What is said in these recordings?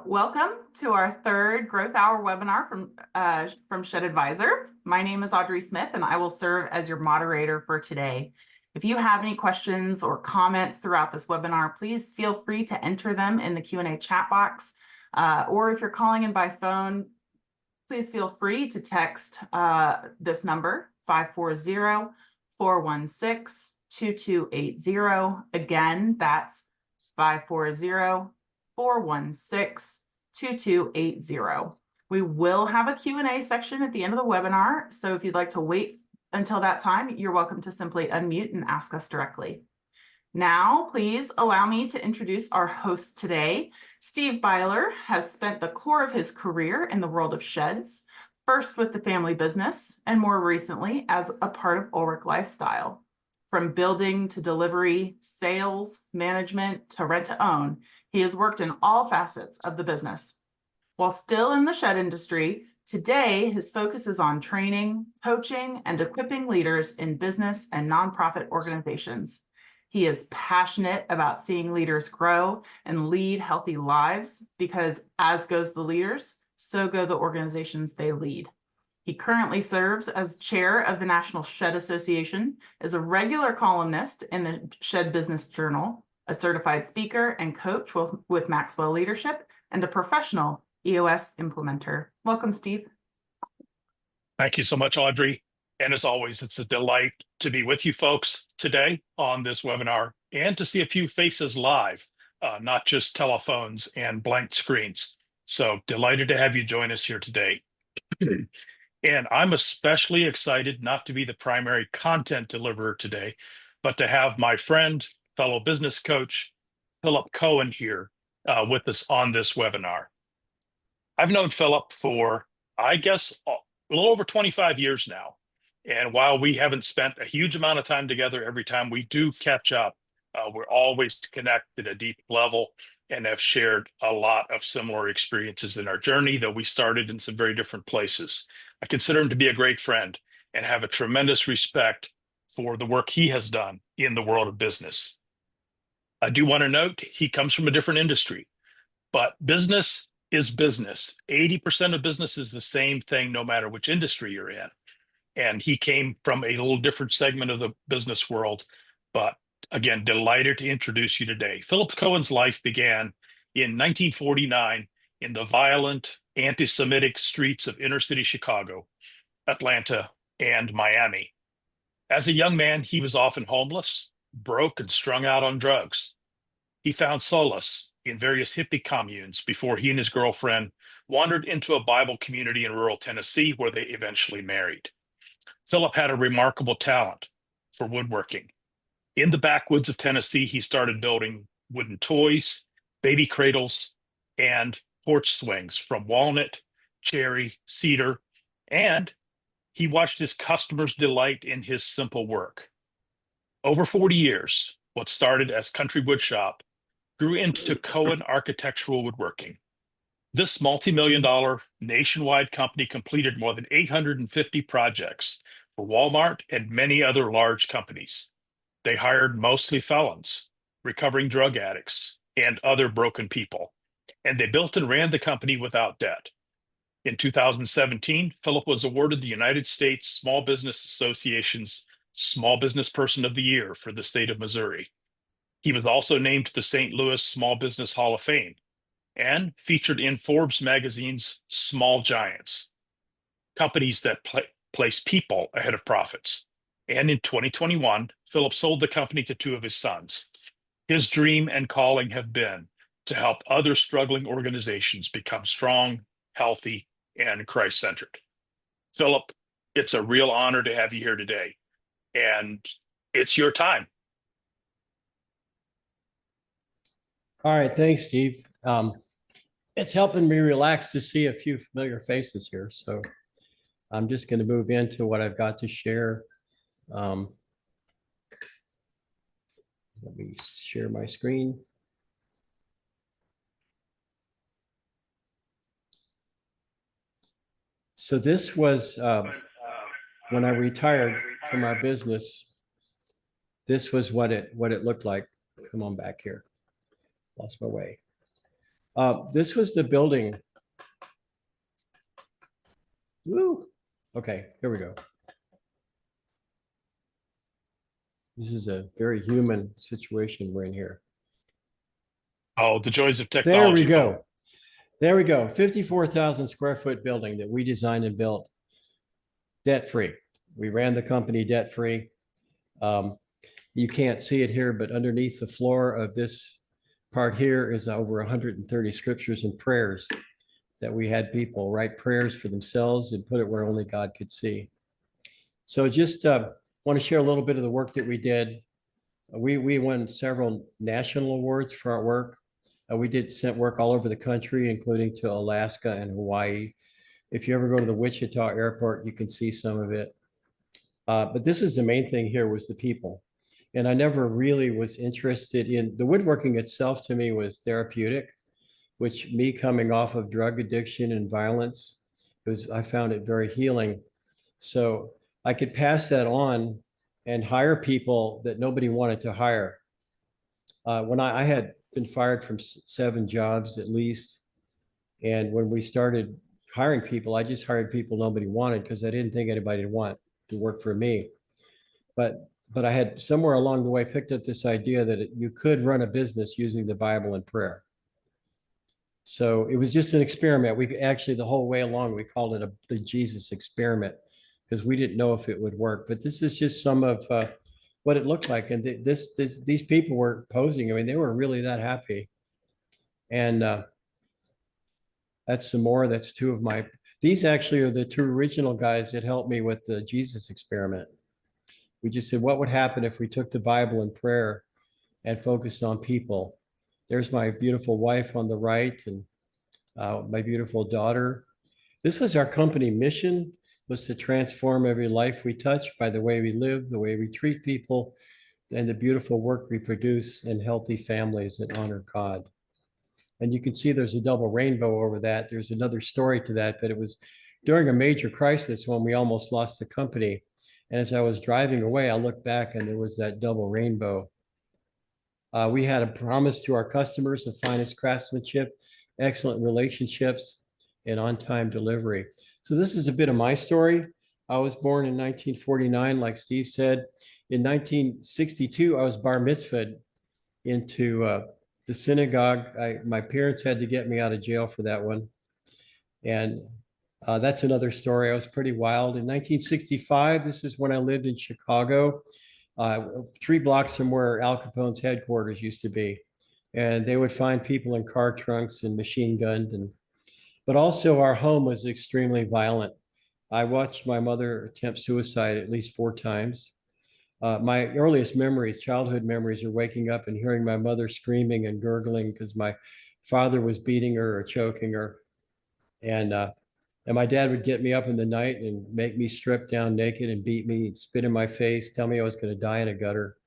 Welcome to our third Growth Hour webinar from Shed Advisor. My name is Audrey Smith, and I will serve as your moderator for today. If you have any questions or comments throughout this webinar, please feel free to enter them in the Q&A chat box. Or if you're calling in by phone, please feel free to text this number, 540-416-2280. Again, that's 540-416-2280. We will have a Q&A section at the end of the webinar, so if you'd like to wait until that time, you're welcome to simply unmute and ask us directly. Now, please allow me to introduce our host today. Steve Byler has spent the core of his career in the world of sheds, first with the family business, and more recently as a part of Ulrich Lifestyle. From building to delivery, sales, management to rent to own, he has worked in all facets of the business. While still in the shed industry, today his focus is on training, coaching, and equipping leaders in business and nonprofit organizations. He is passionate about seeing leaders grow and lead healthy lives because as goes the leaders, so go the organizations they lead. He currently serves as chair of the National Shed Association, is a regular columnist in the Shed Business Journal, a certified speaker and coach with Maxwell Leadership, and a professional EOS implementer. Welcome, Steve. Thank you so much, Audrey. And as always, it's a delight to be with you folks today on this webinar and to see a few faces live, not just telephones and blank screens. So delighted to have you join us here today. And I'm especially excited not to be the primary content deliverer today, but to have my friend, fellow business coach, Phillip Cohen here with us on this webinar. I've known Phillip for, I guess, a little over 25 years now. And while we haven't spent a huge amount of time together, every time we do catch up, we're always connected at a deep level and have shared a lot of similar experiences in our journey, though we started in some very different places. I consider him to be a great friend and have a tremendous respect for the work he has done in the world of business. I do want to note he comes from a different industry, but business is business. 80% of business is the same thing no matter which industry you're in. And he came from a little different segment of the business world, but again, delighted to introduce you today. Phillip Cohen's life began in 1949 in the violent, anti-Semitic streets of inner city Chicago, Atlanta, and Miami. As a young man, he was often homeless, broke, and strung out on drugs. He found solace in various hippie communes before he and his girlfriend wandered into a Bible community in rural Tennessee, where they eventually married. Phillip had a remarkable talent for woodworking. In the backwoods of Tennessee, he started building wooden toys, baby cradles, and porch swings from walnut, cherry, cedar, and he watched his customers delight in his simple work. Over 40 years, what started as Country Wood Shop grew into Cohen Architectural Woodworking. This multi-million-dollar nationwide company completed more than 850 projects for Walmart and many other large companies. They hired mostly felons, recovering drug addicts, and other broken people. And they built and ran the company without debt. In 2017, Phillip was awarded the United States Small Business Association's Small Business Person of the Year for the state of Missouri. He was also named to the St. Louis Small Business Hall of Fame and featured in Forbes magazine's Small Giants, companies that place people ahead of profits. And in 2021, Phillip sold the company to two of his sons. His dream and calling have been to help other struggling organizations become strong, healthy, and Christ-centered. Phillip, it's a real honor to have you here today, and it's your time. All right, thanks, Steve. It's helping me relax to see a few familiar faces here. So I'm just going to move into what I've got to share. Let me share my screen. So this was when I retired from our business. This was what it looked like. Come on back here. Lost my way. This was the building. Woo. Okay, here we go. This is a very human situation we're in here. Oh, the joys of There technology. we go. There we go. 54,000 square foot building that we designed and built debt-free. We ran the company debt-free. You can't see it here, but underneath the floor of this part here is over 130 scriptures and prayers that we had people write prayers for themselves and put it where only God could see. So just want to share a little bit of the work that we did. We won several national awards for our work. We sent work all over the country, including to Alaska and Hawaii. If you ever go to the Wichita airport, you can see some of it. But this is the main thing here was the people. And I never really was interested in the woodworking itself. To me was therapeutic, which me coming off of drug addiction and violence, I found it very healing. So I could pass that on and hire people that nobody wanted to hire. When I had been fired from 7 jobs at least. And when we started hiring people, I just hired people nobody wanted because I didn't think anybody would want to work for me. But I had somewhere along the way picked up this idea that you could run a business using the Bible and prayer. So it was just an experiment. We actually, the whole way along, we called it the Jesus experiment because we didn't know if it would work. But this is just some of what it looked like. And these people were posing. I mean, they were really that happy. And that's some more. That's 2 of my, these actually are the 2 original guys that helped me with the Jesus experiment. We just said, what would happen if we took the Bible and prayer and focused on people? There's my beautiful wife on the right and my beautiful daughter. This was our company mission, was to transform every life we touch by the way we live, the way we treat people, and the beautiful work we produce in healthy families that honor God. And you can see there's a double rainbow over that. There's another story to that, but it was during a major crisis when we almost lost the company. And as I was driving away, I looked back and there was that double rainbow. We had a promise to our customers of finest craftsmanship, excellent relationships, and on-time delivery. So this is a bit of my story. I was born in 1949, like Steve said. In 1962, I was bar mitzvahed into the synagogue. My parents had to get me out of jail for that one. And that's another story. I was pretty wild. In 1965, this is when I lived in Chicago, 3 blocks from where Al Capone's headquarters used to be. And they would find people in car trunks and machine gunned. But also our home was extremely violent. I watched my mother attempt suicide at least 4 times. My earliest memories, childhood memories, are waking up and hearing my mother screaming and gurgling because my father was beating her or choking her. And my dad would get me up in the night and make me strip down naked and beat me, spit in my face, tell me I was going to die in a gutter.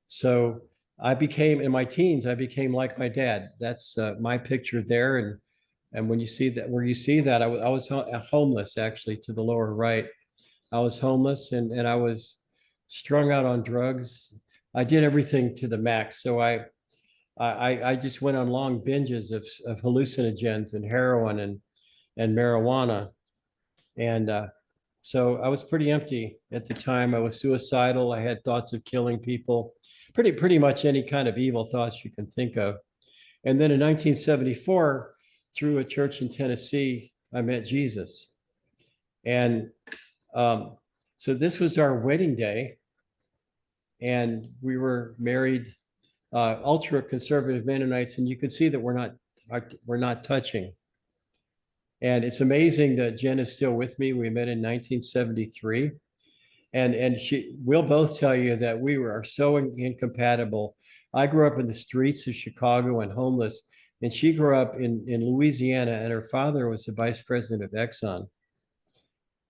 So I became, in my teens, I became like my dad. That's my picture there. And when you see that, where you see that, I was homeless, actually, to the lower right. I was homeless and I was strung out on drugs. I did everything to the max. So I just went on long binges of hallucinogens and heroin and marijuana. And so I was pretty empty at the time. I was suicidal. I had thoughts of killing people, pretty much any kind of evil thoughts you can think of. And then in 1974, through a church in Tennessee, I met Jesus. And so this was our wedding day. And we were married, ultra conservative Mennonites, and you can see that we're not touching. And it's amazing that Jen is still with me. We met in 1973. And we'll both tell you that we are so incompatible. I grew up in the streets of Chicago and homeless, and she grew up in Louisiana, and her father was the vice president of Exxon.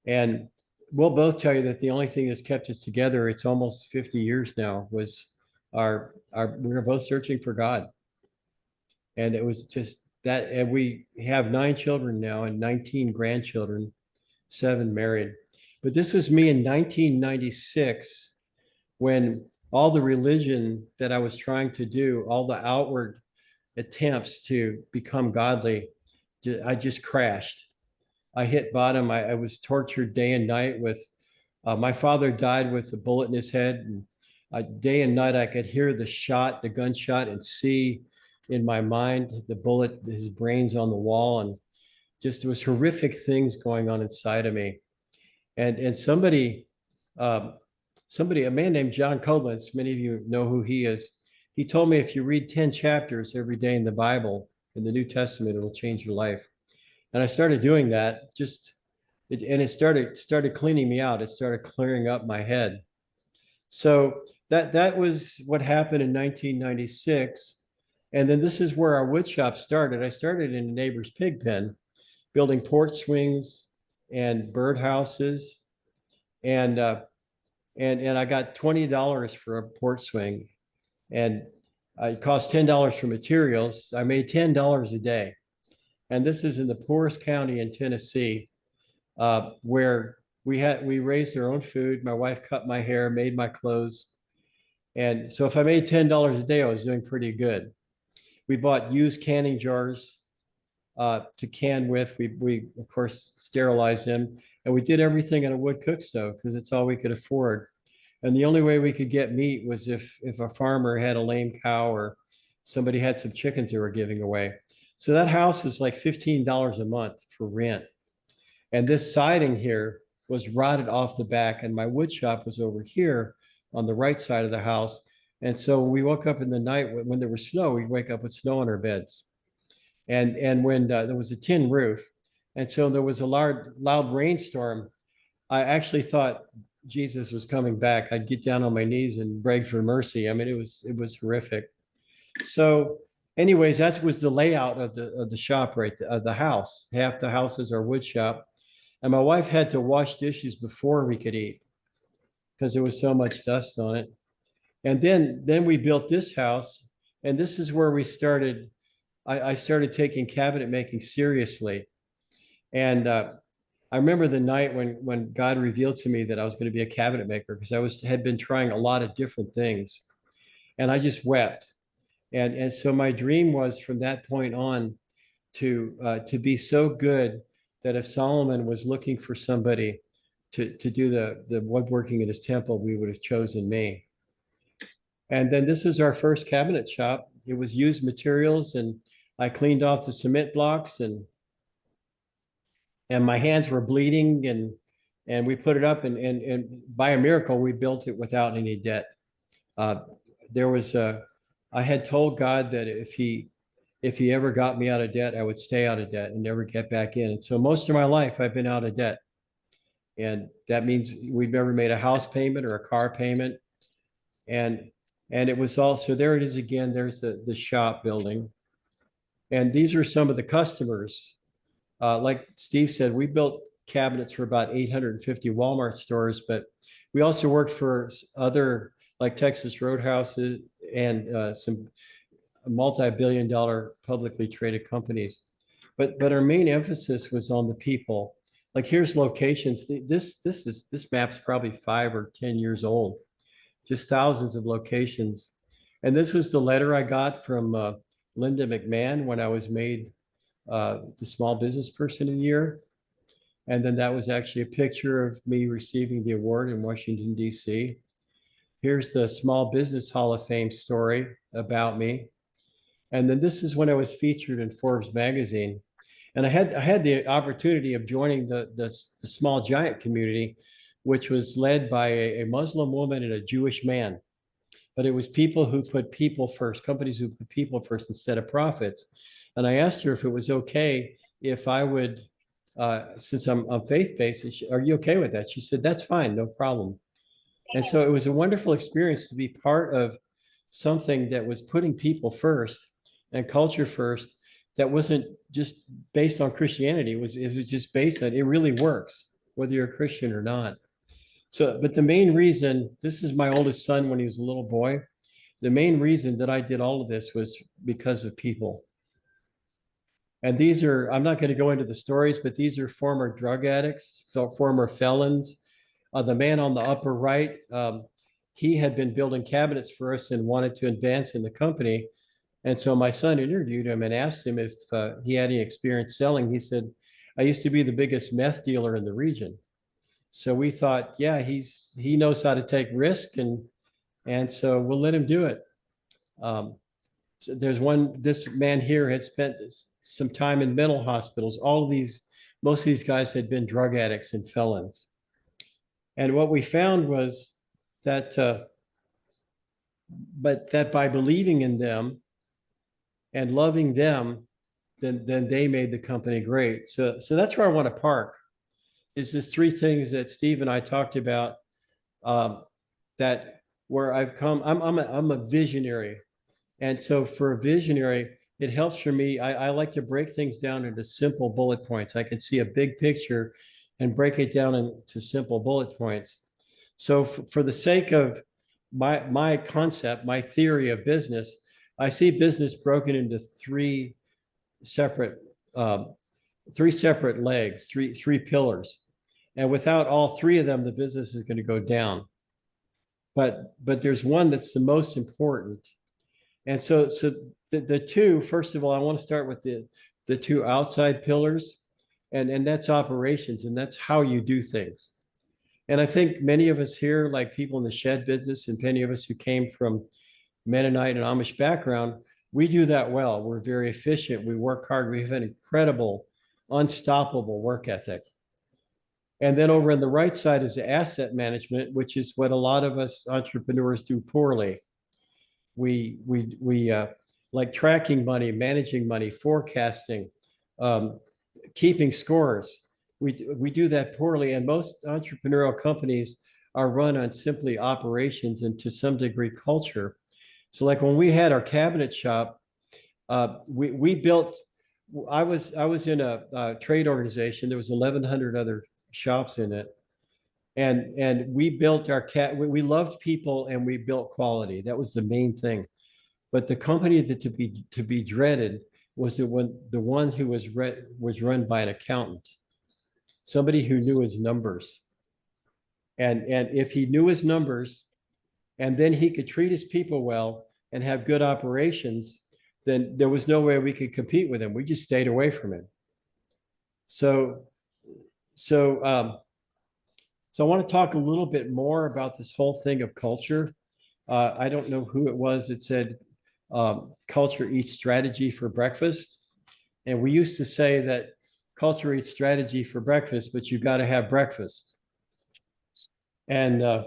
And we'll both tell you that the only thing that's kept us together, it's almost 50 years now, was we were both searching for God. And it was just that, and we have 9 children now and 19 grandchildren, 7 married. But this was me in 1996 when all the religion that I was trying to do, all the outward attempts to become godly, I just crashed. I hit bottom. I was tortured day and night with, my father died with a bullet in his head. And day and night, I could hear the shot, the gunshot, and see in my mind the bullet, his brains on the wall. And just, there was horrific things going on inside of me. And somebody, a man named John Koblenz, many of you know who he is. He told me if you read 10 chapters every day in the Bible, in the New Testament, it'll change your life. And I started doing that, and it started cleaning me out. It started clearing up my head. So that was what happened in 1996. And then this is where our wood shop started. I started in a neighbor's pig pen, building porch swings and bird houses. And I got $20 for a porch swing, and it cost $10 for materials. I made $10 a day. And this is in the poorest county in Tennessee, where we raised our own food. My wife cut my hair, made my clothes. And so if I made $10 a day, I was doing pretty good. We bought used canning jars to can with. We of course sterilized them, and we did everything on a wood cook stove because it's all we could afford. And the only way we could get meat was if a farmer had a lame cow or somebody had some chickens they were giving away. So that house is like $15 a month for rent. And this siding here was rotted off the back, and my wood shop was over here on the right side of the house. And so we woke up in the night when there was snow, we'd wake up with snow on our beds. And when there was a tin roof, and so there was a loud rainstorm, I actually thought Jesus was coming back. I'd get down on my knees and beg for mercy. I mean, it was horrific. So anyways, that was the layout of the shop, right? Of the house. Half the house is our wood shop. And my wife had to wash dishes before we could eat because there was so much dust on it. And then we built this house, and this is where we started. I started taking cabinet making seriously. And I remember the night when God revealed to me that I was going to be a cabinet maker, because had been trying a lot of different things, and I just wept. And so my dream was from that point on to be so good that if Solomon was looking for somebody to do the woodworking in his temple, we would have chosen me. And then this is our first cabinet shop. It was used materials, and I cleaned off the cement blocks, and my hands were bleeding, and we put it up, and by a miracle, we built it without any debt. I had told God that if he ever got me out of debt, I would stay out of debt and never get back in. And so most of my life, I've been out of debt. And that means we've never made a house payment or a car payment. And it was also, there it is again, there's the shop building. And these are some of the customers. Like Steve said, we built cabinets for about 850 Walmart stores, but we also worked for other, like Texas Roadhouses and some multi-billion-dollar publicly traded companies. But our main emphasis was on the people. Like here's locations. This map's probably 5 or 10 years old. Just thousands of locations. And this was the letter I got from Linda McMahon when I was made the Small Business Person of the Year. And then that was actually a picture of me receiving the award in Washington, D.C. Here's the Small Business Hall of Fame story about me. And then this is when I was featured in Forbes magazine. And I had the opportunity of joining the Small Giant community, which was led by a Muslim woman and a Jewish man. But it was people who put people first, companies who put people first instead of profits. And I asked her if it was okay if I would, since I'm faith-based, are you okay with that? She said, that's fine, no problem. And so it was a wonderful experience to be part of something that was putting people first and culture first, that wasn't just based on Christianity. It was just based on, it really works, whether you're a Christian or not. So, but the main reason, this is my oldest son when he was a little boy. The main reason that I did all of this was because of people. And these are, I'm not going to go into the stories, but these are former drug addicts, former felons. The man on the upper right, he had been building cabinets for us and wanted to advance in the company. And so my son interviewed him and asked him if he had any experience selling. He said, I used to be the biggest meth dealer in the region. So we thought, yeah, he knows how to take risk, and so we'll let him do it. So this man here had spent some time in mental hospitals. Most of these guys had been drug addicts and felons. And what we found was that, but that by believing in them and loving them, then they made the company great. So that's where I want to park. Is this three things that Steve and I talked about, that where I've come. I'm a visionary, and so for a visionary, it helps for me. I like to break things down into simple bullet points. I can see a big picture and break it down into simple bullet points. So for the sake of my concept, my theory of business, I see business broken into separate three separate legs, three pillars. And without all three of them, the business is going to go down. But there's one that's the most important. And so the two, first of all, I want to start with the two outside pillars, and that's operations, and that's how you do things. And I think many of us here, like people in the shed business, and many of us who came from Mennonite and Amish background, we do that well. We're very efficient. We work hard. We have an incredible, unstoppable work ethic. And then over on the right side is the asset management, which is what a lot of us entrepreneurs do poorly. We like tracking money, managing money, forecasting, keeping scores. We do that poorly, and most entrepreneurial companies are run on simply operations and to some degree culture. So like when we had our cabinet shop, we built, I was in a trade organization. There was 1,100 other shops in it. And we built we loved people and we built quality. That was the main thing. But the company that to be dreaded was the one who was run by an accountant, somebody who knew his numbers. And if he knew his numbers, and then he could treat his people well and have good operations, then there was no way we could compete with him. We just stayed away from him. So I want to talk a little bit more about this whole thing of culture. I don't know who it was that said culture eats strategy for breakfast. And we used to say that culture eats strategy for breakfast, but you got to have breakfast. And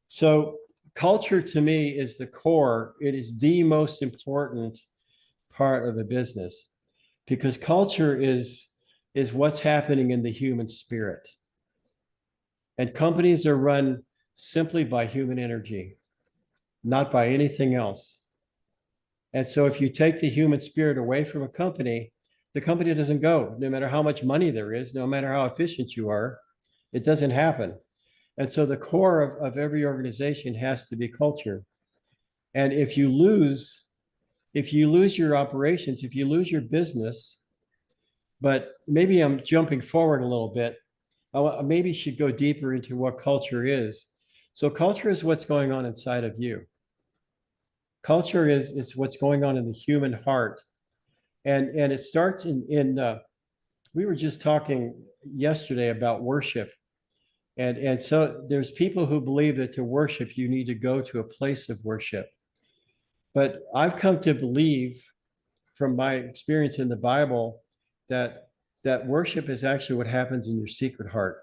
so culture to me is the core. It is the most important part of a business, because culture is what's happening in the human spirit. And companies are run simply by human energy, not by anything else. And so if you take the human spirit away from a company, the company doesn't go. No matter how much money there is, no matter how efficient you are, it doesn't happen. And so the core of every organization has to be culture. And if you lose your operations, if you lose your business, but maybe I'm jumping forward a little bit, I maybe should go deeper into what culture is. So culture is what's going on inside of you. Culture is what's going on in the human heart. And it starts we were just talking yesterday about worship. And so there's people who believe that to worship, you need to go to a place of worship. But I've come to believe from my experience in the Bible that worship is actually what happens in your secret heart.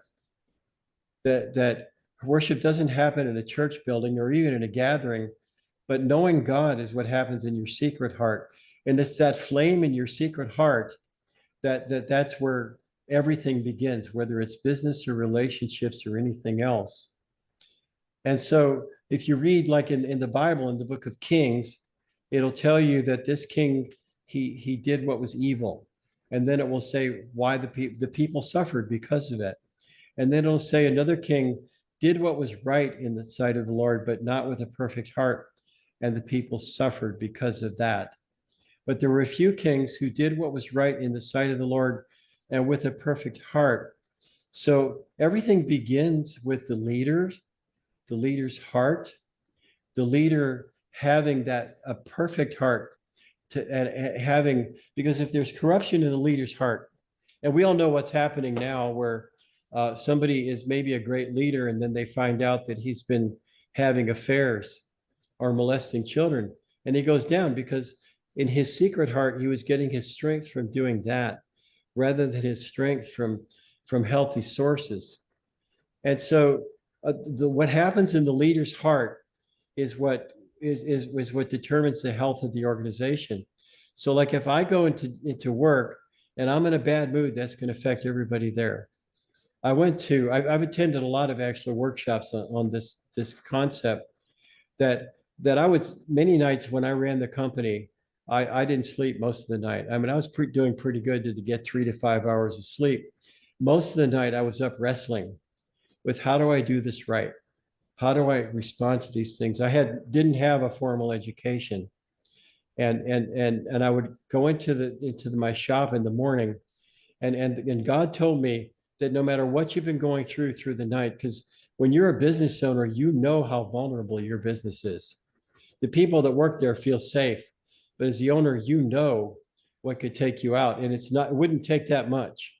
That worship doesn't happen in a church building or even in a gathering, but knowing God is what happens in your secret heart. And it's that flame in your secret heart that's where everything begins, whether it's business or relationships or anything else. And so if you read like in the Bible, in the book of Kings, it'll tell you that this king, he did what was evil. And then it will say why the people suffered because of it. And then it'll say another king did what was right in the sight of the Lord, but not with a perfect heart. And the people suffered because of that. But there were a few kings who did what was right in the sight of the Lord and with a perfect heart. So everything begins with the leader's heart, the leader having a perfect heart. having, because if there's corruption in the leader's heart, and we all know what's happening now where somebody is maybe a great leader and then they find out that he's been having affairs or molesting children, and he goes down because in his secret heart, he was getting his strength from doing that rather than his strength from healthy sources. And so what happens in the leader's heart is what determines the health of the organization. So like if I go into work and I'm in a bad mood, that's going to affect everybody there. I've attended a lot of actual workshops on this concept that I would, many nights when I ran the company, I didn't sleep most of the night. I mean, I was doing pretty good to get 3 to 5 hours of sleep. Most of the night I was up wrestling with how do I do this right? How do I respond to these things? Didn't have a formal education. And I would go into my shop in the morning and God told me that no matter what you've been going through the night, because when you're a business owner, you know how vulnerable your business is. The people that work there feel safe, but as the owner, you know what could take you out, and it wouldn't take that much.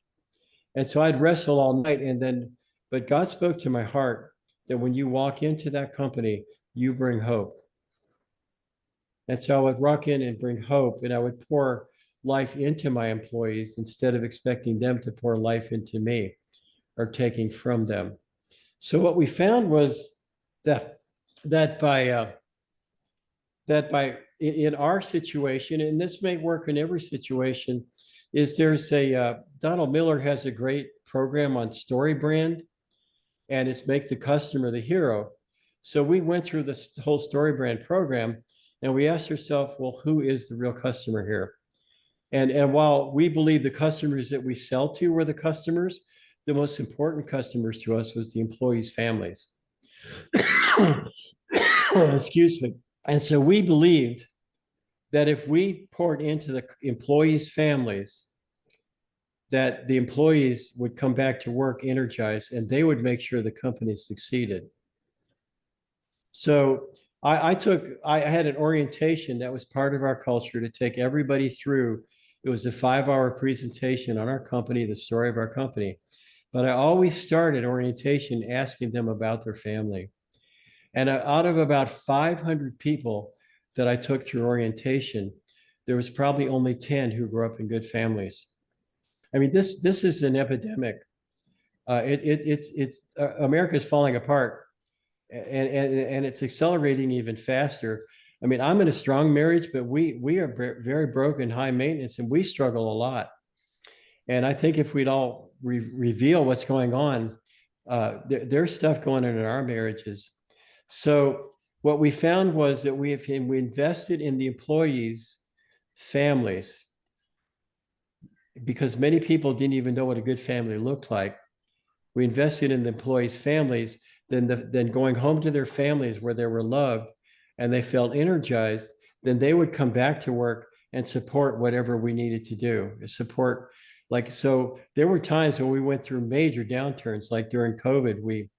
And so I'd wrestle all night, but God spoke to my heart that when you walk into that company, you bring hope. And so I would walk in and bring hope, and I would pour life into my employees instead of expecting them to pour life into me or taking from them. So what we found was that by in our situation, and this may work in every situation, is there's Donald Miller has a great program on story brand, and it's make the customer the hero. So we went through this whole story brand program, and we asked ourselves, well, who is the real customer here? And while we believe the customers that we sell to were the customers, the most important customers to us was the employees' families. Excuse me. And so we believed that if we poured into the employees' families, that the employees would come back to work energized and they would make sure the company succeeded. So I had an orientation that was part of our culture to take everybody through. It was a 5-hour presentation on our company, the story of our company. But I always started orientation asking them about their family. And out of about 500 people that I took through orientation, there was probably only 10 who grew up in good families. I mean, this is an epidemic. America's falling apart, and it's accelerating even faster. I mean, I'm in a strong marriage, but we are very broken, high maintenance, and we struggle a lot. And I think if we'd all reveal what's going on, there's stuff going on in our marriages. So what we found was that we invested in the employees' families, because many people didn't even know what a good family looked like. We invested in the employees' families, then going home to their families where they were loved and they felt energized, then they would come back to work and support whatever we needed to do. Support, like, so there were times when we went through major downturns, like during COVID, we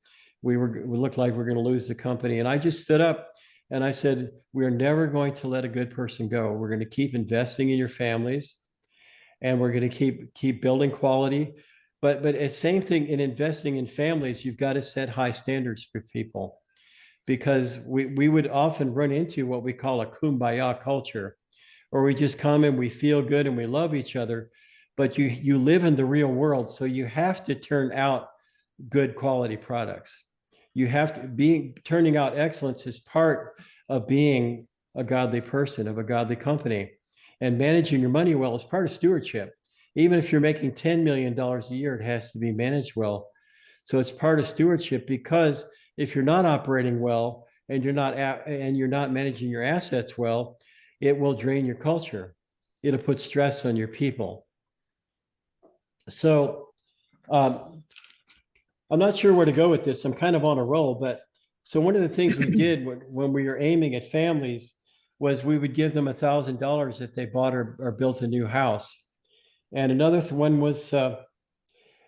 looked like we're going to lose the company. And I just stood up and I said, we're never going to let a good person go. We're going to keep investing in your families, and we're going to keep building quality. But it's same thing in investing in families. You've got to set high standards for people, because we would often run into what we call a kumbaya culture, or we just come and we feel good and we love each other, but you live in the real world. So you have to turn out good quality products. You have to turning out excellence is part of being a godly person, of a godly company. And managing your money well is part of stewardship. Even if you're making $10 million a year, it has to be managed well. So it's part of stewardship, because if you're not operating well and you're not managing your assets well, it will drain your culture. It'll put stress on your people. So I'm not sure where to go with this. I'm kind of on a roll, but so one of the things we did when we were aiming at families was we would give them $1,000 if they bought or built a new house. And another one was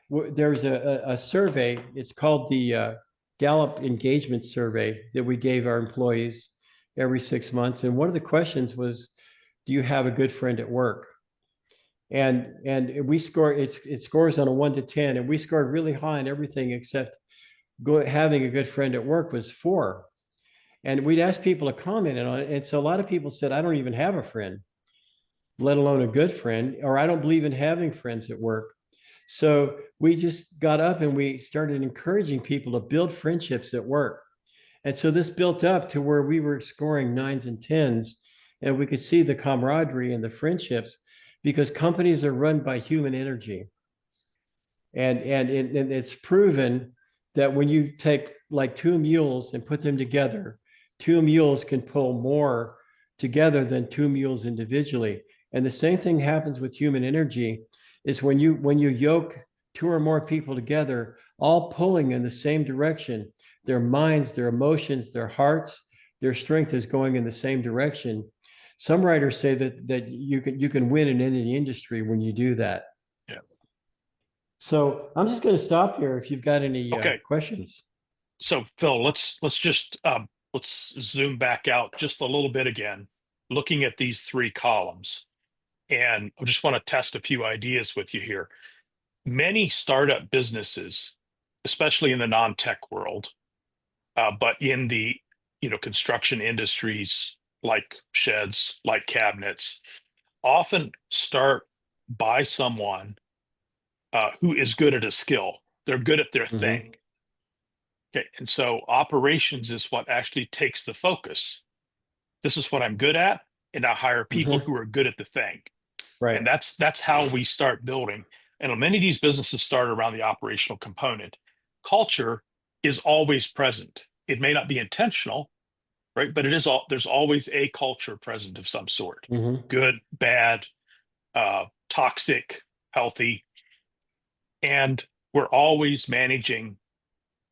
there's a survey. It's called the Gallup Engagement Survey that we gave our employees every 6 months. And one of the questions was, do you have a good friend at work? And we score, it scores on a 1 to 10, and we scored really high on everything except having a good friend at work was 4. And we'd ask people to comment on it. And so a lot of people said, I don't even have a friend, let alone a good friend, or I don't believe in having friends at work. So we just got up and we started encouraging people to build friendships at work. And so this built up to where we were scoring 9s and 10s, and we could see the camaraderie and the friendships, because companies are run by human energy. And it's proven that when you take like 2 mules and put them together, 2 mules can pull more together than 2 mules individually. And the same thing happens with human energy, is when you yoke 2 or more people together, all pulling in the same direction, their minds, their emotions, their hearts, their strength is going in the same direction. Some writers say that you can win in any industry when you do that. Yeah. So I'm just going to stop here if you've got any questions. So Phil, let's just let's zoom back out just a little bit again, looking at these 3 columns. And I just want to test a few ideas with you here. Many startup businesses, especially in the non-tech world, but in the construction industries like sheds, like cabinets, often start by someone who is good at a skill. They're good at their thing. Okay, and so operations is what actually takes the focus. This is what I'm good at, and I hire people who are good at the thing. Right. And that's how we start building. And many of these businesses start around the operational component. Culture is always present. It may not be intentional, right? But there's always a culture present of some sort. Good, bad, toxic, healthy. And we're always managing,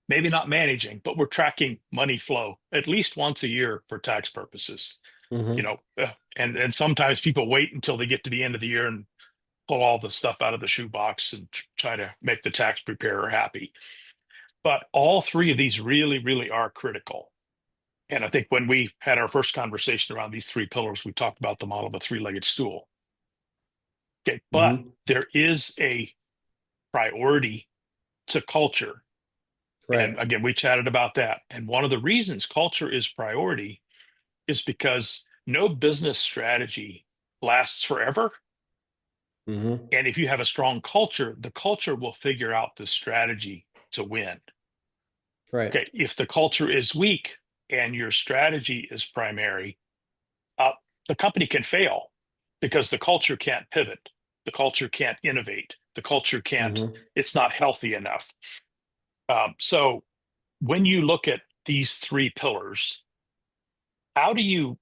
maybe not managing, but we're tracking money flow at least once a year for tax purposes. And sometimes people wait until they get to the end of the year and pull all the stuff out of the shoebox and try to make the tax preparer happy. But all 3 of these really, really are critical. And I think when we had our first conversation around these 3 pillars, we talked about the model of a 3-legged stool. Okay, but there is a priority to culture. Right. And again, we chatted about that. And one of the reasons culture is priority is because no business strategy lasts forever. And if you have a strong culture, the culture will figure out the strategy to win. Right. Okay. If the culture is weak and your strategy is primary, the company can fail because the culture can't pivot. The culture can't innovate. The culture can't, it's not healthy enough. So when you look at these 3 pillars, how do you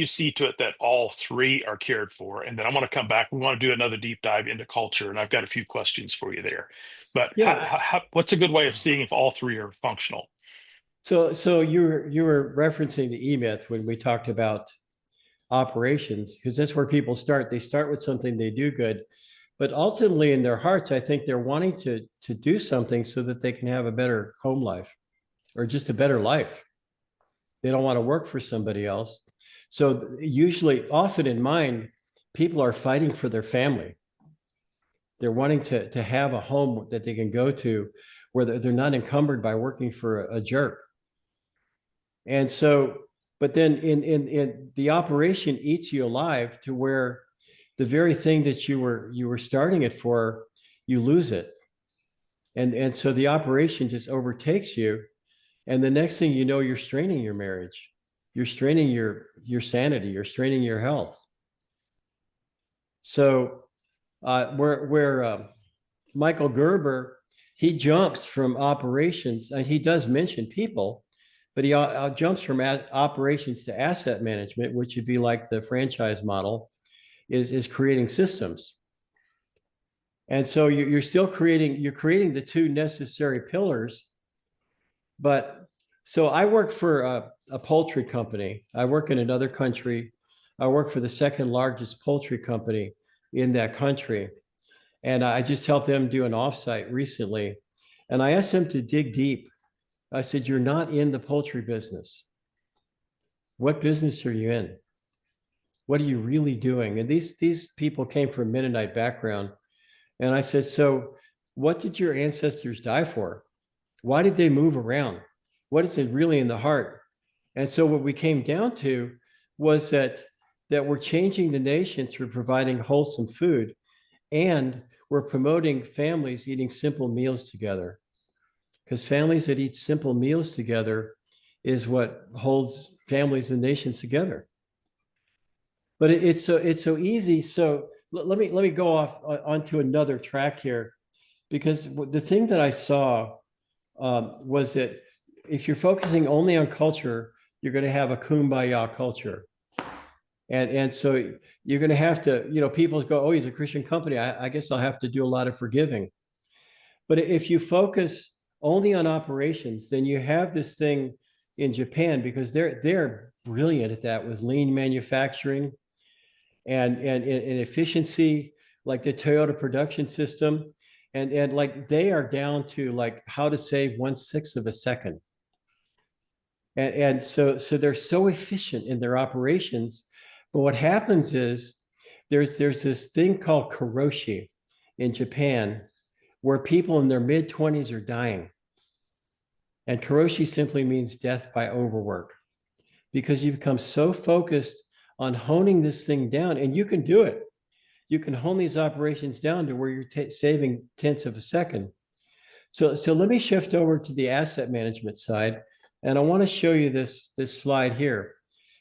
see to it that all 3 are cared for? And then I want to come back. We want to do another deep dive into culture, and I've got a few questions for you there. But what's a good way of seeing if all 3 are functional? So you were referencing the E-Myth when we talked about operations, because that's where people start. They start with something they do good, but ultimately in their hearts, I think they're wanting to do something so that they can have a better home life or just a better life. They don't want to work for somebody else. So usually, often in mind, people are fighting for their family. They're wanting to have a home that they can go to where they're not encumbered by working for a jerk. And so, but then in the operation eats you alive to where the very thing that you were starting it for, you lose it. And so the operation just overtakes you. And the next thing you know, you're straining your marriage. You're straining your sanity. You're straining your health. So where Michael Gerber, he jumps from operations, and he does mention people, but he jumps from operations to asset management, which would be like the franchise model, is creating systems. And so you're still creating the 2 necessary pillars. But so I work for a poultry company. I work in another country. I work for the 2nd largest poultry company in that country. And I just helped them do an offsite recently. And I asked them to dig deep. I said, you're not in the poultry business. What business are you in? What are you really doing? And these people came from Mennonite background. And I said, so what did your ancestors die for? Why did they move around? What is it really in the heart? And so what we came down to was that we're changing the nation through providing wholesome food, and we're promoting families eating simple meals together. Because families that eat simple meals together is what holds families and nations together. But it's so easy. So let me go off onto another track here, because the thing that I saw was that if you're focusing only on culture, you're going to have a kumbaya culture. And so you're going to have to, people go, oh, he's a Christian company. I guess I'll have to do a lot of forgiving. But if you focus only on operations, then you have this thing in Japan, because they're brilliant at that with lean manufacturing and efficiency, like the Toyota production system. And like they are down to like how to save 1/6 of a second. And so they're so efficient in their operations. But what happens is there's this thing called karoshi in Japan, where people in their mid-20s are dying. And karoshi simply means death by overwork, because you become so focused on honing this thing down, and you can do it. You can hone these operations down to where you're saving 1/10 of a second. So let me shift over to the asset management side. And I want to show you this slide here,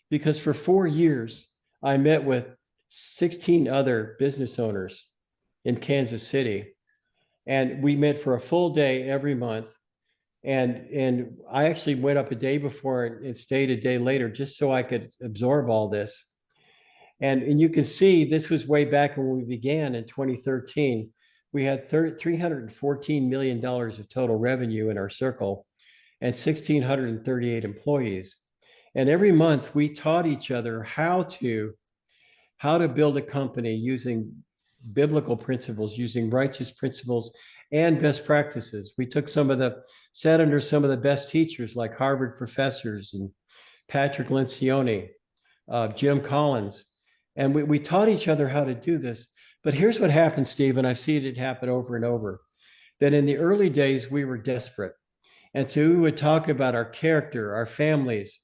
because for 4 years, I met with 16 other business owners in Kansas City. And we met for a full day every month. And I actually went up a day before and stayed a day later just so I could absorb all this. And you can see this was way back when we began in 2013. We had $314 million of total revenue in our circle and 1,638 employees. And every month we taught each other how to build a company using biblical principles, using righteous principles and best practices. We sat under some of the best teachers like Harvard professors and Patrick Lencioni, Jim Collins. And we taught each other how to do this. But here's what happened, Steve, and I've seen it happen over and over, that in the early days, we were desperate. And so we would talk about our character, our families,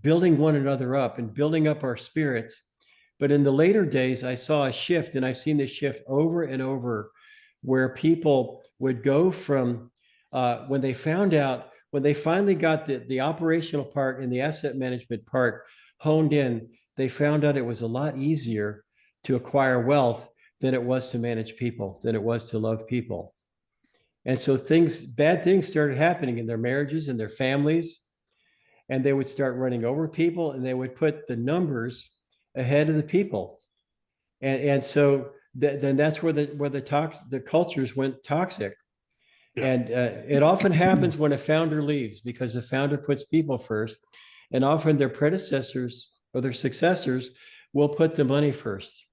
building one another up and building up our spirits. But in the later days, I saw a shift, and I've seen this shift over and over, where people would go from when they finally got the operational part and the asset management part honed in, they found out it was a lot easier to acquire wealth than it was to manage people, than it was to love people. And so bad things started happening in their marriages and their families, and they would start running over people, and they would put the numbers ahead of the people. And so then that's where the cultures went toxic. Yeah. And it often happens when a founder leaves, because the founder puts people first, and often their predecessors or their successors will put the money first.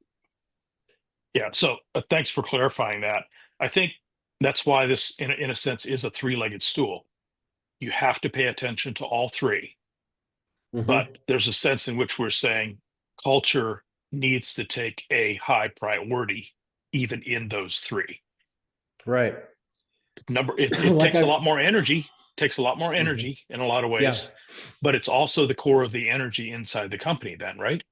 Yeah. So thanks for clarifying that. I think that's why this, in a sense, is a three-legged stool. You have to pay attention to all three. Mm-hmm. But there's a sense in which we're saying culture needs to take a high priority, even in those three. Right. It takes a lot more energy, mm-hmm. in a lot of ways, yeah. But it's also the core of the energy inside the company then, right?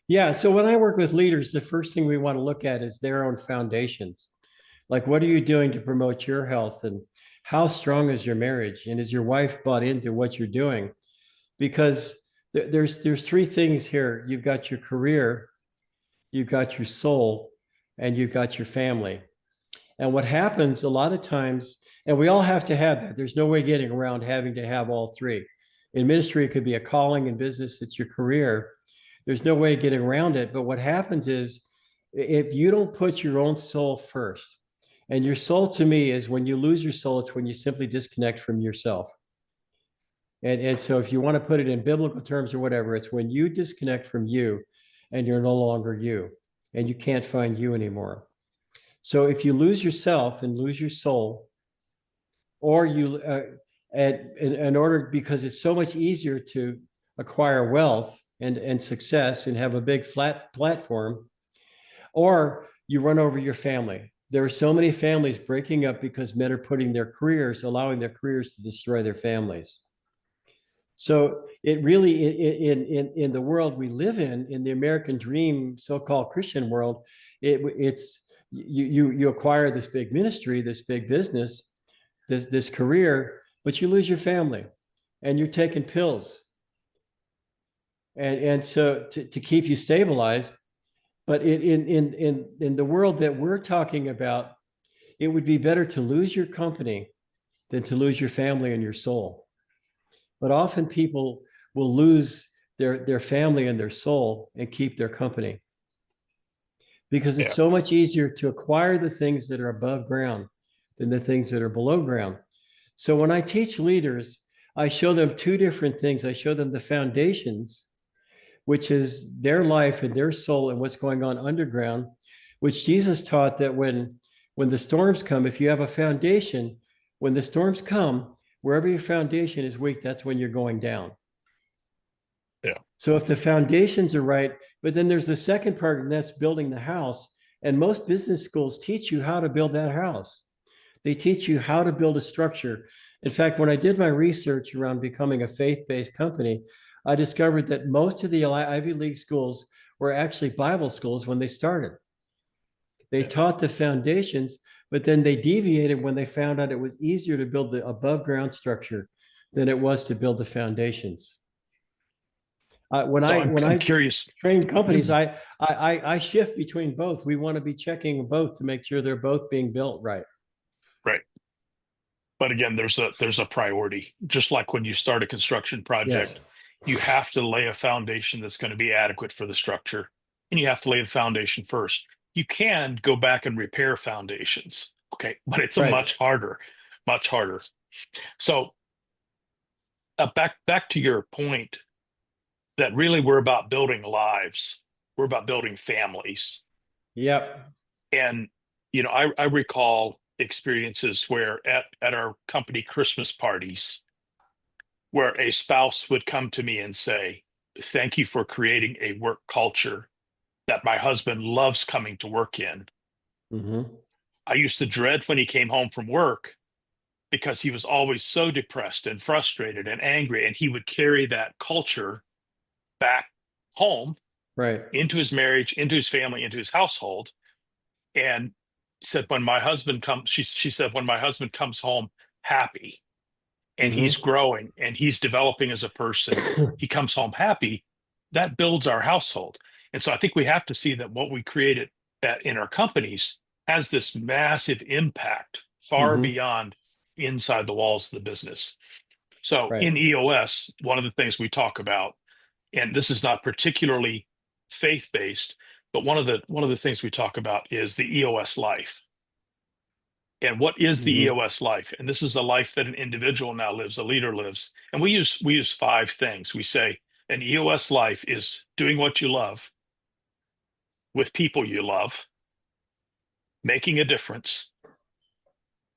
Yeah. So when I work with leaders, the first thing we want to look at is their own foundations. Like, what are you doing to promote your health, and how strong is your marriage? And is your wife bought into what you're doing? Because there's three things here. You've got your career, you've got your soul, and you've got your family. And what happens a lot of times, and we all have to have that. There's no way getting around having to have all three. In ministry, it could be a calling. In business, it's your career. There's no way getting around it. But what happens is, if you don't put your own soul first, and your soul to me is when you lose your soul, it's when you simply disconnect from yourself. And so if you want to put it in biblical terms or whatever, it's when you disconnect from you and you're no longer you, and you can't find you anymore. So if you lose yourself and lose your soul, or in order, because it's so much easier to acquire wealth and success and have a big flat platform, or you run over your family. There are so many families breaking up because men are putting their careers, allowing their careers to destroy their families. So it really, in the world we live in the American dream, so-called Christian world, it's you acquire this big ministry, this big business, this career, but you lose your family, and you're taking pills, and so to keep you stabilized. But in the world that we're talking about, it would be better to lose your company than to lose your family and your soul. But often people will lose their family and their soul and keep their company, because it's so much easier to acquire the things that are above ground than the things that are below ground. So when I teach leaders, I show them two different things. I show them the foundations, which is their life and their soul and what's going on underground, which Jesus taught that when the storms come, if you have a foundation, when the storms come, wherever your foundation is weak, that's when you're going down. Yeah. So if the foundations are right, but then there's the second part, and that's building the house. And most business schools teach you how to build that house. They teach you how to build a structure. In fact, when I did my research around becoming a faith-based company, I discovered that most of the Ivy League schools were actually Bible schools when they started. They taught the foundations, but then they deviated when they found out it was easier to build the above ground structure than it was to build the foundations. When I curious. train companies, I shift between both. We want to be checking both to make sure they're both being built right. Right. But again, there's a priority. Just like when you start a construction project, Yes. you have to lay a foundation that's going to be adequate for the structure, and you have to lay the foundation first. You can go back and repair foundations, okay, but it's Right. much harder. So back to your point that really we're about building lives. We're about building families. Yep. And I recall experiences where at our company Christmas parties, where a spouse would come to me and say, "Thank you for creating a work culture that my husband loves coming to work in. Mm-hmm. I used to dread when he came home from work because he was always so depressed and frustrated and angry, and he would carry that culture back home, Right. into his marriage, into his family, into his household." And said, when my husband comes, she said, when my husband comes home happy and he's Mm-hmm. growing and he's developing as a person, he comes home happy, that builds our household. And so I think we have to see that what we created in our companies has this massive impact far Mm-hmm. beyond inside the walls of the business. So Right. in EOS, one of the things we talk about, and this is not particularly faith-based, but one of the things we talk about is the EOS life. And what is the Mm-hmm. EOS life? And this is a life that an individual now lives, a leader lives. And we use 5 things. We say an EOS life is doing what you love with people you love, making a difference,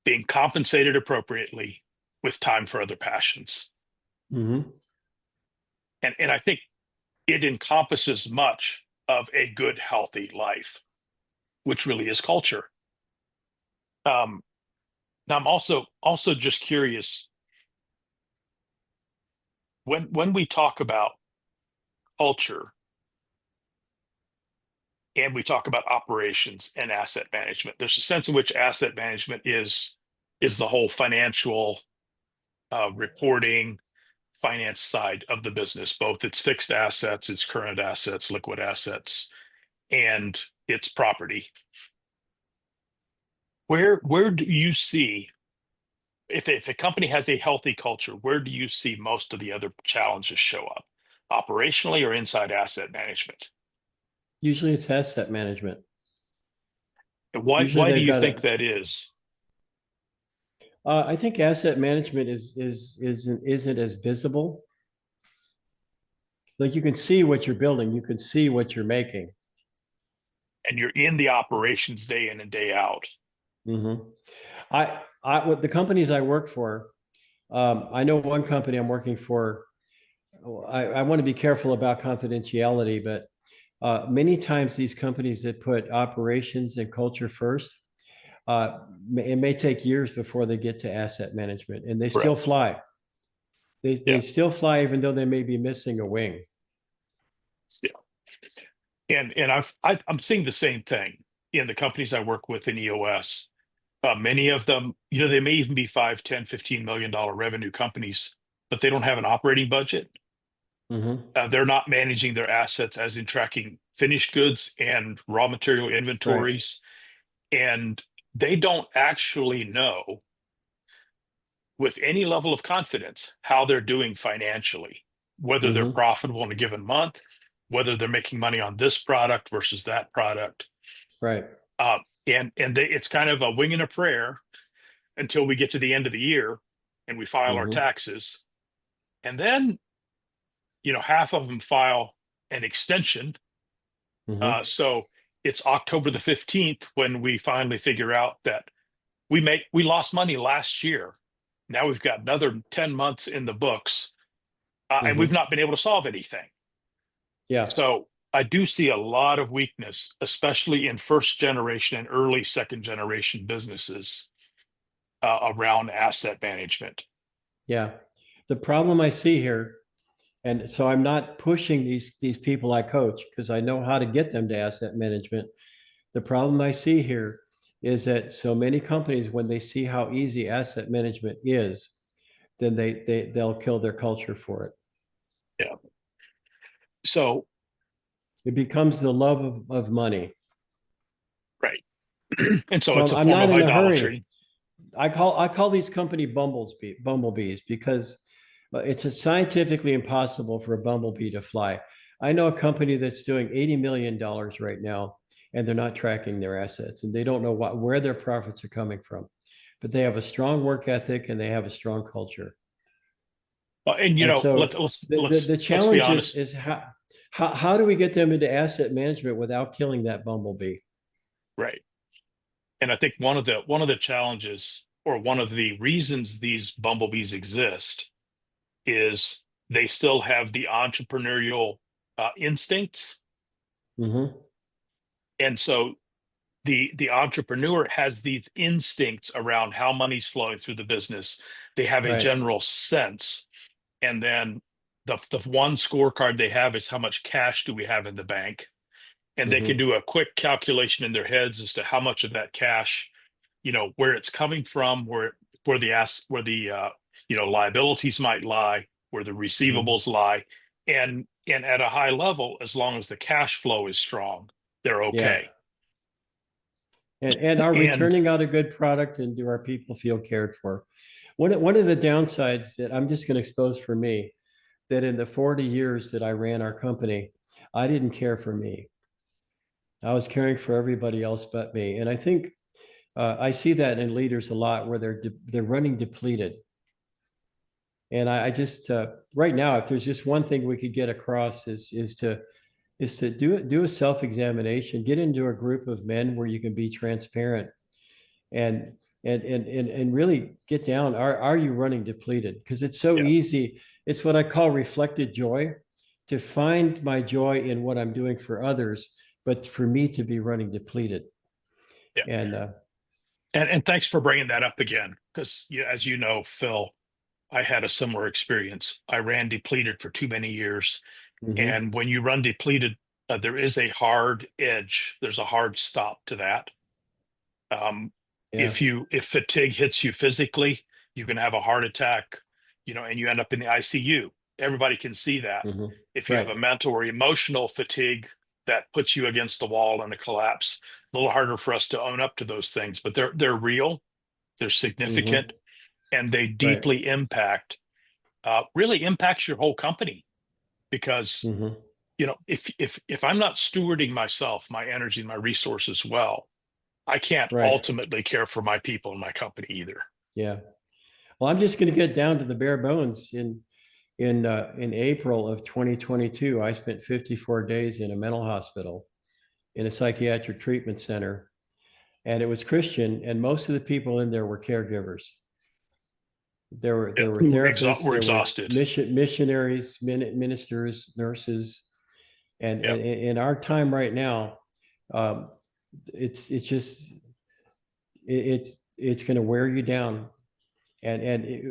being compensated appropriately, with time for other passions. Mm-hmm. And I think it encompasses much of a good, healthy life, which really is culture. Now I'm also just curious, when we talk about culture and we talk about operations and asset management, there's a sense in which asset management is the whole financial reporting, finance side of the business, both its fixed assets, its current assets, liquid assets, and its property. Where do you see, if a company has a healthy culture, where do you see most of the other challenges show up, operationally or inside asset management? Usually it's asset management. And Usually why do they've you got think a. that is? I think asset management isn't as visible. Like you can see what you're building, you can see what you're making. And you're in the operations day in and day out. Mm-hmm. With the companies I work for, I know one company I'm working for. I want to be careful about confidentiality, but many times these companies that put operations and culture first, it may take years before they get to asset management, and they still Correct. fly. They Yeah. still fly even though they may be missing a wing. Yeah. And I'm seeing the same thing in the companies I work with in EOS. Many of them, they may even be 5, 10, $15 million revenue companies, but they don't have an operating budget. Mhm. They're not managing their assets as in tracking finished goods and raw material Right. inventories. And they don't actually know with any level of confidence how they're doing financially, whether they're Mhm. profitable in a given month, whether they're making money on this product versus that product. Right. It's kind of a wing and a prayer until we get to the end of the year and we file our Mhm. taxes. And then, half of them file an extension. Mhm. So it's October the 15th when we finally figure out that we lost money last year. Now we've got another 10 months in the books, and we've Mhm. not been able to solve anything. Yeah. So I do see a lot of weakness, especially in first generation and early second generation businesses around asset management. Yeah. The problem I see here, and so I'm not pushing these people I coach because I know how to get them to asset management. The problem I see here is that so many companies, when they see how easy asset management is, then they'll kill their culture for it. Yeah. So, It becomes the love of money. right. And so So it's a I'm form not of in a hurry. idolatry. I call these company bumblebees because it's scientifically impossible for a bumblebee to fly. I know a company that's doing $80 million right now, and they're not tracking their assets, and they don't know where their profits are coming from. But they have a strong work ethic and they have a strong culture. And And let's so let's the let's be challenge honest. is how do we get them into asset management without killing that bumblebee? Right. And I think one of the challenges or one of the reasons these bumblebees exist is they still have the entrepreneurial instincts. Mm-hmm. And so the entrepreneur has these instincts around how money's flowing through the business. They have a Right. general sense. And then the one scorecard they have is how much cash do we have in the bank? And they can Mm-hmm. do a quick calculation in their heads as to how much of that cash, where it's coming from, where the liabilities might lie, where the Mm-hmm. receivables lie, and at a high level, as long as the cash flow is strong, they're Yeah. okay. And are we And turning out a good product, and do our people feel cared for? One of the downsides that I'm just going to expose for me, that in the 40 years that I ran our company, I didn't care for me. I was caring for everybody else but me. And I think I see that in leaders a lot where they're running depleted. And I just right now, if there's just one thing we could get across is to do a self-examination, get into a group of men where you can be transparent and and really get down. Are you running depleted? Because it's so yeah, easy. It's what I call reflected joy, to find my joy in what I'm doing for others, but for me to be running depleted. yeah. And And thanks for bringing that up again, because as you know, Phil, I had a similar experience. I ran depleted for too many years. mhm, And when you run depleted, there is a hard edge. There's a hard stop to that. Um, yeah, if fatigue hits you physically, you can have a heart attack, and you end up in the ICU. Everybody can see that. mhm, If you have a right, mental or emotional fatigue that puts you against the wall and a collapse, a little harder for us to own up to those things, but they're real, they're significant, mhm, and they right, deeply really impacts your whole company because mhm, if I'm not stewarding myself, my energy, and my resources well, I can't right, ultimately care for my people and my company either. yeah. Well, I'm just going to get down to the bare bones. In April of 2022, I spent 54 days in a mental hospital in a psychiatric treatment center, and it was Christian, and most of the people in there were caregivers. There were Yeah, we're therapists, we're there were exhausted. missionaries, ministers, nurses, and Yep. in our time right now, um, it's just it's going to wear you down, and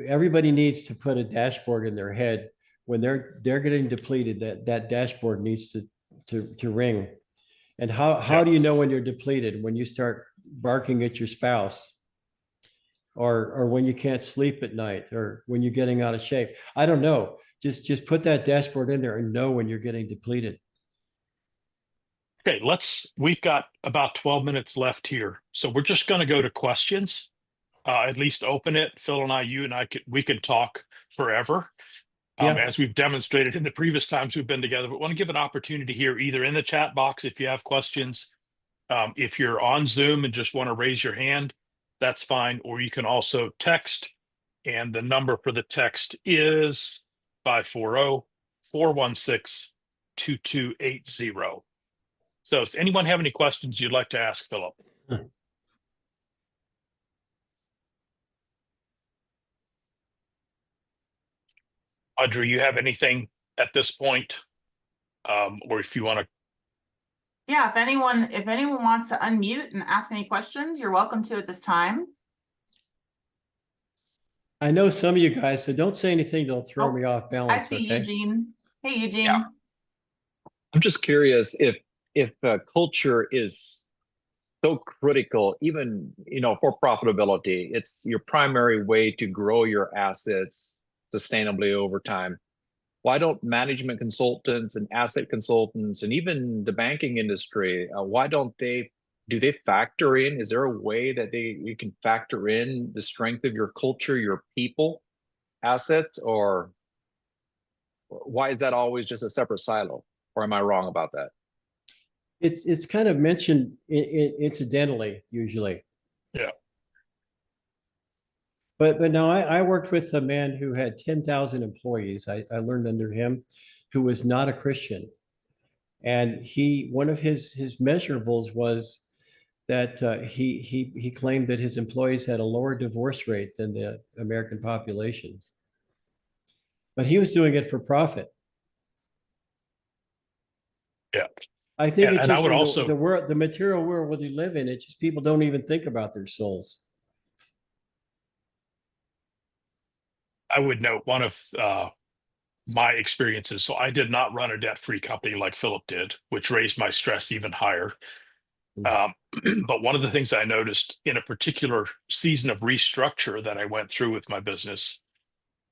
everybody needs to put a dashboard in their head when they're getting depleted. That dashboard needs to ring. And how Yep. do you know when you're depleted? When you start barking at your spouse, or when you can't sleep at night, or when you're getting out of shape. I don't know. Just put that dashboard in there and know when you're getting depleted. Okay, we've got about 12 minutes left here. So we're just going to go to questions. At least open it. Phil and I, you and I, we could talk forever, Yeah. as we've demonstrated in the previous times we've been together. But want to give an opportunity here, either in the chat box if you have questions. If you're on Zoom and just want to raise your hand, that's fine. Or you can also text. And the number for the text is 540-416-2280. So does anyone have any questions you'd like to ask Philip? Audrey, you have anything at this point? Or if you want to. Yeah, if anyone wants to unmute and ask any questions, you're welcome to at this time. I know some of you guys, so don't say anything that'll throw me off I balance. see Okay. Eugene. Hey, Eugene. Yeah. I'm just curious if culture is so critical, even for profitability. It's your primary way to grow your assets sustainably over time. Why don't management consultants and asset consultants and even the banking industry, why don't they factor in? Is there a way that you can factor in the strength of your culture, your people, assets, or why is that always just a separate silo? Or am I wrong about that? It's kind of mentioned incidentally usually. Yeah. But no, I worked with a man who had 10,000 employees. I learned under him, who was not a Christian. And one of his measurables was that he claimed that his employees had a lower divorce rate than the American population. But he was doing it for profit. Yeah. I think it's And I just would in also the world, the material world we live in, it's just people don't even think about their souls. I would note one of my experiences. So I did not run a debt-free company like Philip did, which raised my stress even higher. But one of the things I noticed in a particular season of restructure that I went through with my business,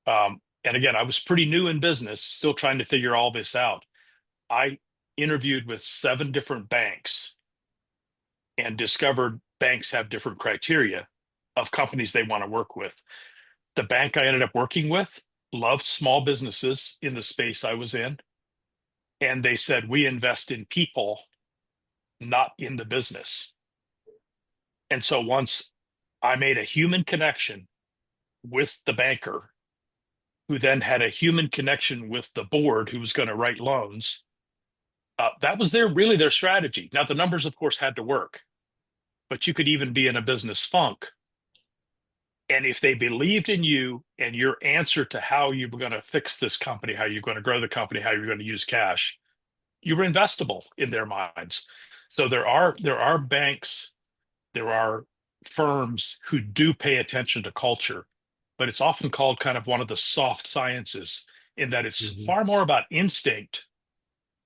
and again, I was pretty new in business, still trying to figure all this out. I interviewed with 7 different banks and discovered banks have different criteria of companies they want to work with. The bank I ended up working with loved small businesses in the space I was in. And they said, we invest in people, not in the business. And so once I made a human connection with the banker, who then had a human connection with the board who was going to write loans, that was really their strategy. Now, the numbers, of course, had to work, but you could even be in a business funk. And if they believed in you and your answer to how you were going to fix this company, how you're going to grow the company, how you're going to use cash, you were investable in their minds. So there are banks, there are firms who do pay attention to culture, but it's often called kind of one of the soft sciences, in that it's far more about instinct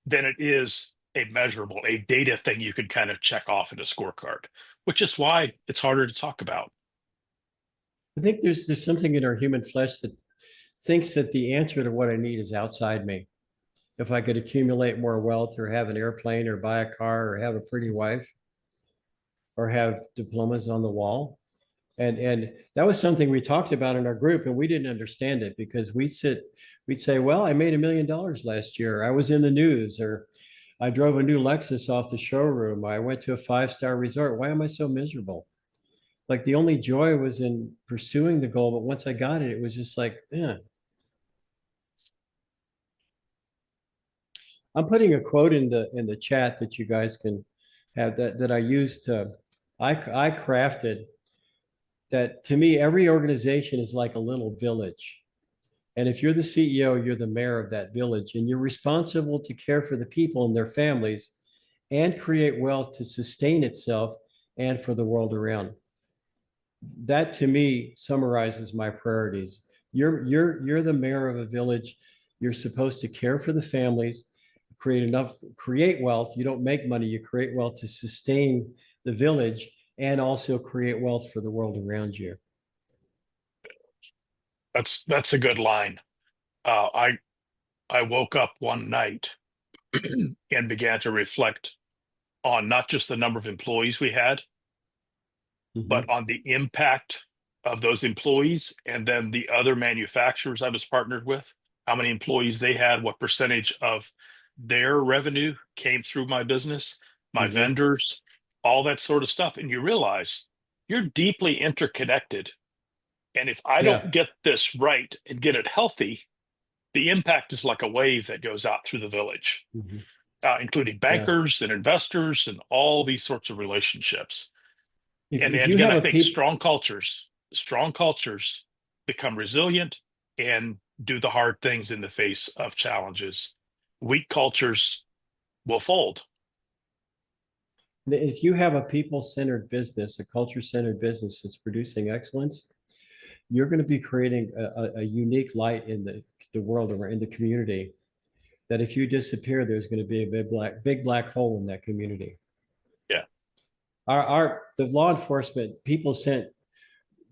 than it is a measurable, a data thing you can kind of check off in a scorecard, which is why it's harder to talk about. I think there's something in our human flesh that thinks that the answer to what I need is outside me. If I could accumulate more wealth, or have an airplane, or buy a car, or have a pretty wife, or have diplomas on the wall. And that was something we talked about in our group, and we didn't understand it, because we'd say, well, I made $1 million last year. I was in the news, or I drove a new Lexus off the showroom. I went to a 5-star resort. Why am I so miserable? Like, the only joy was in pursuing the goal, but once I got it, it was just like, eh. I'm putting a quote in the chat that you guys can have, that I used to, I crafted, that to me, every organization is like a little village. And if you're the CEO, you're the mayor of that village, and you're responsible to care for the people and their families and create wealth to sustain itself and for the world around. That to me summarizes my priorities. You're the mayor of a village. You're supposed to care for the families, create wealth. You don't make money, you create wealth to sustain the village and also create wealth for the world around you. That's a good line. I woke up one night and began to reflect on not just the number of employees we had, but on the impact of those employees, and then the other manufacturers I was partnered with, how many employees they had, what percentage of their revenue came through my business, my vendors, all that sort of stuff. And you realize you're deeply interconnected. And if I don't get this right and get it healthy, the impact is like a wave that goes out through the village, including bankers and investors and all these sorts of relationships. And again, I think strong cultures become resilient and do the hard things in the face of challenges. Weak cultures will fold. If you have a people-centered business, a culture-centered business that's producing excellence, you're going to be creating a unique light in the world or in the community, that if you disappear, there's going to be a big black hole in that community. Yeah. The law enforcement people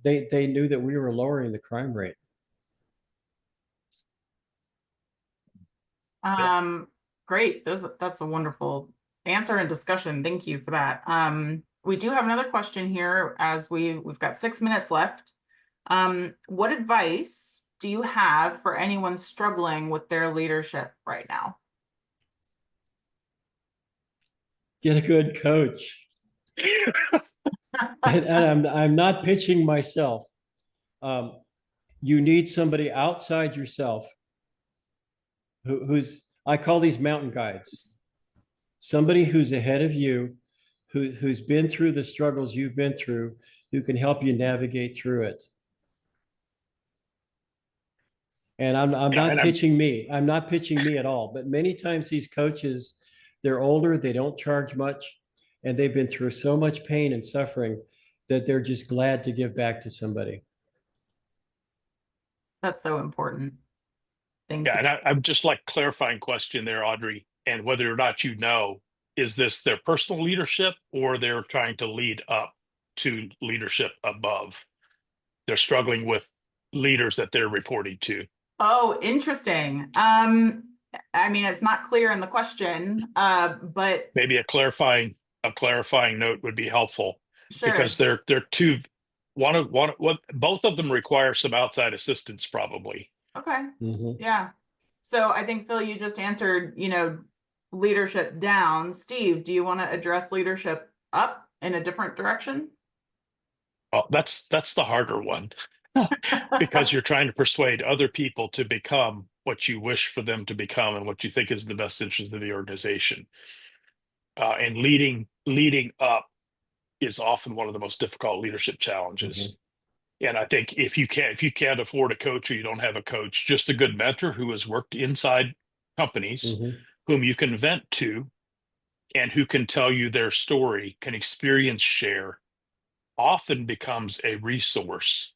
they knew that we were lowering the crime rate. Great. That's a wonderful answer and discussion. Thank you for that. We do have another question here as we've got 6 minutes left. What advice do you have for anyone struggling with their leadership right now? Get a good coach. and I'm not pitching myself. You need somebody outside yourself who's, I call these mountain guides. Somebody who's ahead of you, who's been through the struggles you've been through, who can help you navigate through it. And I'm not pitching me. I'm not pitching me at all. But many times these coaches, they're older, they don't charge much, and they've been through so much pain and suffering that they're just glad to give back to somebody. That's so important. Thank you. And I'm just like clarifying question there, Audrey, and whether or not you know, is this their personal leadership or they're trying to lead up to leadership above? They're struggling with leaders that they're reporting to. Oh, interesting. I mean, it's not clear in the question, but maybe a clarifying note would be helpful. Sure. Because they're two, both of them require some outside assistance probably. Okay. Yeah. So I think, Phil, you just answered, leadership down. Steve, do you want to address leadership up in a different direction? Well, that's the harder one because you're trying to persuade other people to become what you wish for them to become and what you think is the best interest of the organization. And leading up is often one of the most difficult leadership challenges. And I think if you can't afford a coach or you don't have a coach, just a good mentor who has worked inside companies, whom you can vent to and who can tell you their story, can experience share, often becomes a resource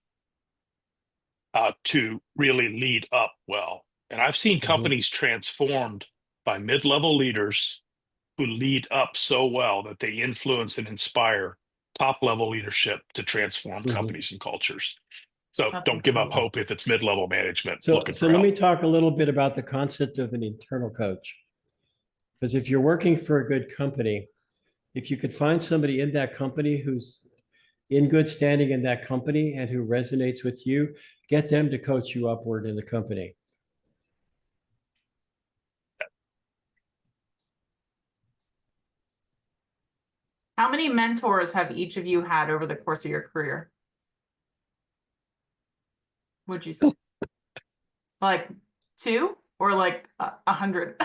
to really lead up well. And I've seen companies transformed by mid-level leaders who lead up so well that they influence and inspire top-level leadership to transform companies and cultures. So don't give up hope if it's mid-level management. So let me talk a little bit about the concept of an internal coach. Because if you're working for a good company, if you could find somebody in that company who's in good standing in that company and who resonates with you, get them to coach you upward in the company. How many mentors have each of you had over the course of your career? Would you say? Like 2 or like 100?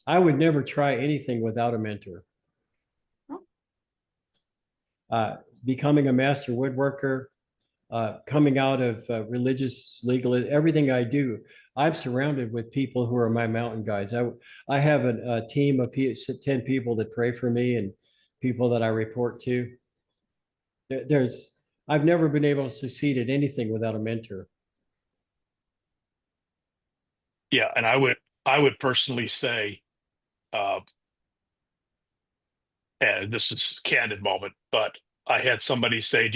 I would never try anything without a mentor. becoming a master woodworker, coming out of religious, legal, everything I do, I'm surrounded with people who are my mountain guides. I have a team of 10 people that pray for me and people that I report to. I've never been able to succeed at anything without a mentor. Yeah, and I would personally say, and this is a candid moment, but I had somebody say,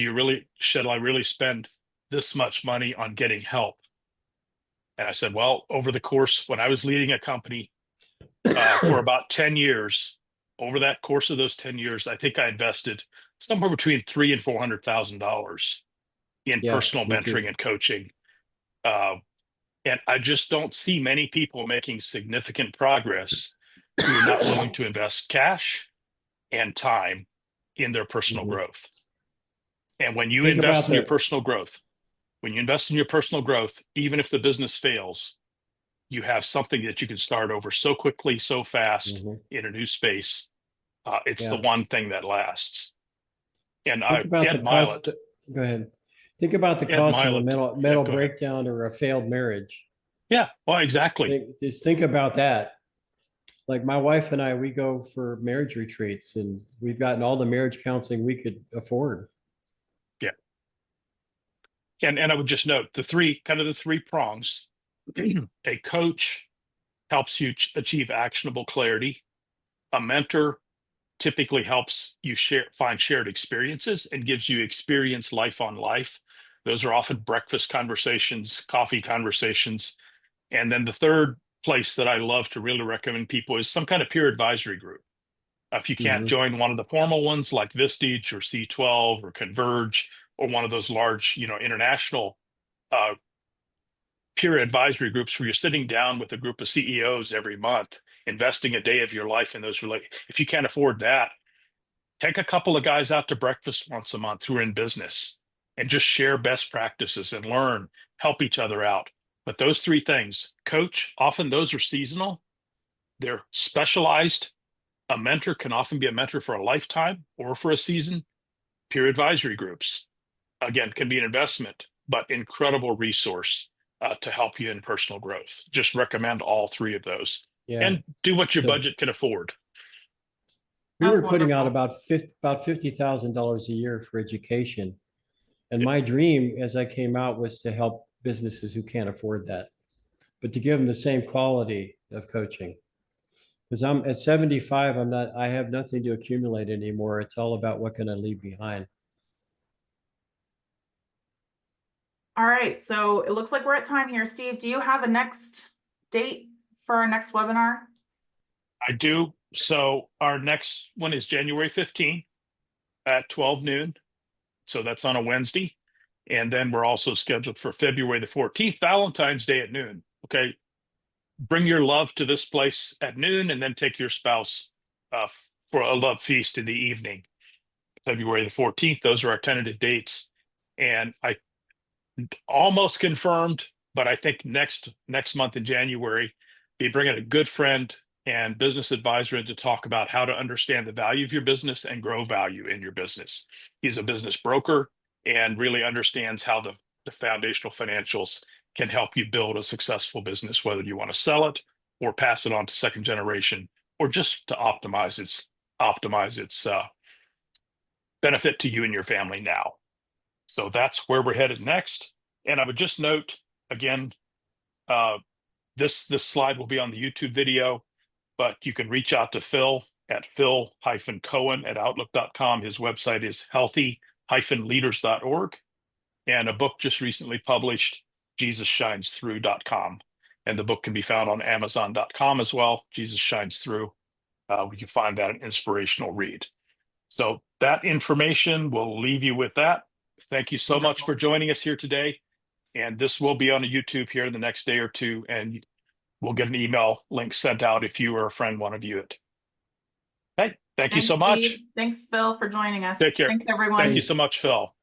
should I really spend this much money on getting help? And I said, well, over the course, when I was leading a company for about 10 years, over that course of those 10 years, I think I invested somewhere between $300,000 and $400,000 in personal mentoring and coaching. And I just don't see many people making significant progress who are not willing to invest cash and time in their personal growth. And when you invest in your personal growth, even if the business fails, you have something that you can start over so quickly, so fast in a new space. It's the one thing that lasts. And Ed Milet. Go ahead. Think about the cost of a mental breakdown or a failed marriage. Yeah, well, exactly. Just think about that. Like my wife and I, we go for marriage retreats and we've gotten all the marriage counseling we could afford. Yeah. And I would just note the three prongs. A coach helps you achieve actionable clarity. A mentor typically helps you find shared experiences and gives you experience life on life. Those are often breakfast conversations, coffee conversations. And then the third place that I love to really recommend people is some kind of peer advisory group. If you can't join one of the formal ones like Vistage or C12 or Converge or one of those large, international peer advisory groups where you're sitting down with a group of CEOs every month, investing a day of your life in those if you can't afford that, take a couple of guys out to breakfast once a month who are in business and just share best practices and learn, help each other out. But those three things, coach, often those are seasonal. They're specialized. A mentor can often be a mentor for a lifetime or for a season. Peer advisory groups, again, can be an investment, but incredible resource to help you in personal growth. Just recommend all three of those and do what your budget can afford. We were putting out about $50,000 a year for education. And my dream as I came out was to help businesses who can't afford that, but to give them the same quality of coaching. Because I'm at 75, I have nothing to accumulate anymore. It's all about what can I leave behind. All right, so it looks like we're at time here. Steve, do you have a next date for our next webinar? I do. So our next one is January 15th at 12 noon. So that's on a Wednesday. And then we're also scheduled for February the 14th, Valentine's Day at noon. Okay. Bring your love to this place at noon and then take your spouse for a love feast in the evening. February the 14th. Those are our tentative dates. And I almost confirmed, but I think next month in January, be bringing a good friend and business advisor in to talk about how to understand the value of your business and grow value in your business. He's a business broker and really understands how the foundational financials can help you build a successful business, whether you want to sell it or pass it on to second generation, or just to optimize its benefit to you and your family now. So that's where we're headed next. And I would just note again, this slide will be on the YouTube video, but you can reach out to Phil at phil-cohen@outlook.com. His website is healthy-leaders.org. And a book just recently published, JesusShinesThrough.com. And the book can be found on Amazon.com as well. Jesus Shines Through. We can find that an inspirational read. So that information, we'll leave you with that. Thank you so much for joining us here today. And this will be on YouTube here in the next day or two. And we'll get an email link sent out if you or a friend want to view it. Okay. Thank you so much. Steve. Thanks, Phil, for joining us. Take care. Thanks, everyone. Thank you so much, Phil.